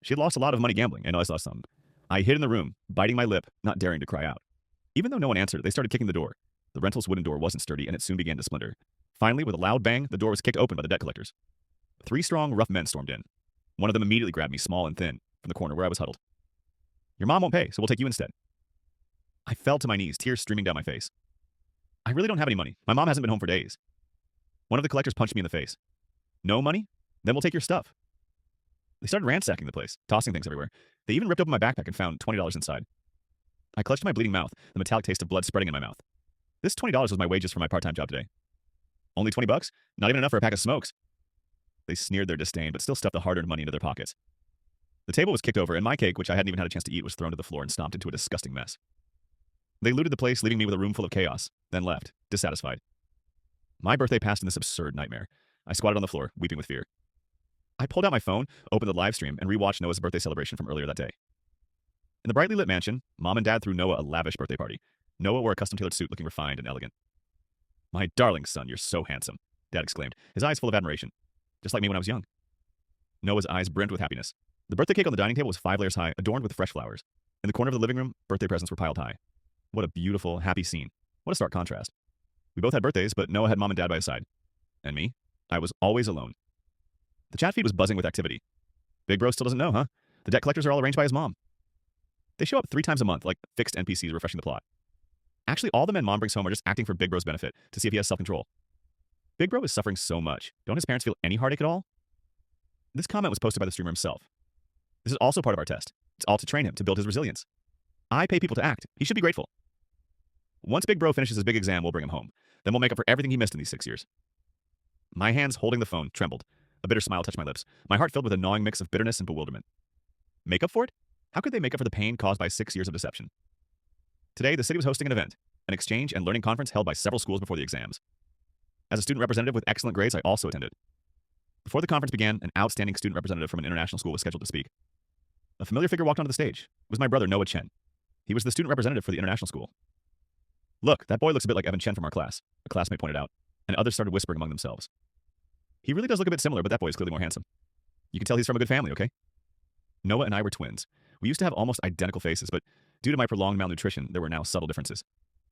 She had lost a lot of money gambling, and I lost some. I hid in the room, biting my lip, not daring to cry out. Even though no one answered, they started kicking the door. The rental's wooden door wasn't sturdy, and it soon began to splinter. Finally, with a loud bang, the door was kicked open by the debt collectors. 3 strong, rough men stormed in. One of them immediately grabbed me, small and thin, from the corner where I was huddled. Your mom won't pay, so we'll take you instead. I fell to my knees, tears streaming down my face. I really don't have any money. My mom hasn't been home for days. One of the collectors punched me in the face. No money? Then we'll take your stuff. They started ransacking the place, tossing things everywhere. They even ripped open my backpack and found $20 inside. I clutched my bleeding mouth, the metallic taste of blood spreading in my mouth. This $20 was my wages for my part-time job today. Only 20 bucks? Not even enough for a pack of smokes. They sneered their disdain, but still stuffed the hard-earned money into their pockets. The table was kicked over, and my cake, which I hadn't even had a chance to eat, was thrown to the floor and stomped into a disgusting mess. They looted the place, leaving me with a room full of chaos, then left, dissatisfied. My birthday passed in this absurd nightmare. I squatted on the floor, weeping with fear. I pulled out my phone, opened the live stream, and rewatched Noah's birthday celebration from earlier that day. In the brightly lit mansion, Mom and Dad threw Noah a lavish birthday party. Noah wore a custom-tailored suit looking refined and elegant. My darling son, you're so handsome, Dad exclaimed, his eyes full of admiration. Just like me when I was young. Noah's eyes brimmed with happiness. The birthday cake on the dining table was 5 layers high, adorned with fresh flowers. In the corner of the living room, birthday presents were piled high. What a beautiful, happy scene. What a stark contrast. We both had birthdays, but Noah had Mom and Dad by his side. And me? I was always alone. The chat feed was buzzing with activity. Big Bro still doesn't know, huh? The debt collectors are all arranged by his mom. They show up 3 times a month, like fixed NPCs refreshing the plot. Actually, all the men Mom brings home are just acting for Big Bro's benefit, to see if he has self-control. Big Bro is suffering so much. Don't his parents feel any heartache at all? This comment was posted by the streamer himself. This is also part of our test. It's all to train him, to build his resilience. I pay people to act. He should be grateful. Once Big Bro finishes his big exam, we'll bring him home. Then we'll make up for everything he missed in these 6 years. My hands holding the phone trembled. A bitter smile touched my lips. My heart filled with a gnawing mix of bitterness and bewilderment. Make up for it? How could they make up for the pain caused by 6 years of deception? Today, the city was hosting an event, an exchange and learning conference held by several schools before the exams. As a student representative with excellent grades, I also attended. Before the conference began, an outstanding student representative from an international school was scheduled to speak. A familiar figure walked onto the stage. It was my brother, Noah Chen. He was the student representative for the international school. Look, that boy looks a bit like Evan Chen from our class, a classmate pointed out, and others started whispering among themselves. He really does look a bit similar, but that boy is clearly more handsome. You can tell he's from a good family, okay? Noah and I were twins. We used to have almost identical faces, but due to my prolonged malnutrition, there were now subtle differences.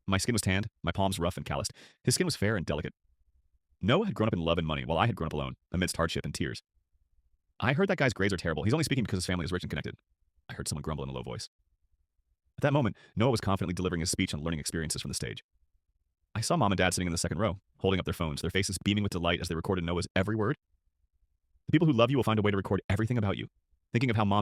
My skin was tanned, my palms rough and calloused. His skin was fair and delicate. Noah had grown up in love and money, while I had grown up alone, amidst hardship and tears. I heard that guy's grades are terrible. He's only speaking because his family is rich and connected. I heard someone grumble in a low voice. At that moment, Noah was confidently delivering his speech on learning experiences from the stage. I saw Mom and Dad sitting in the second row, holding up their phones, their faces beaming with delight as they recorded Noah's every word. The people who love you will find a way to record everything about you, thinking of how Mom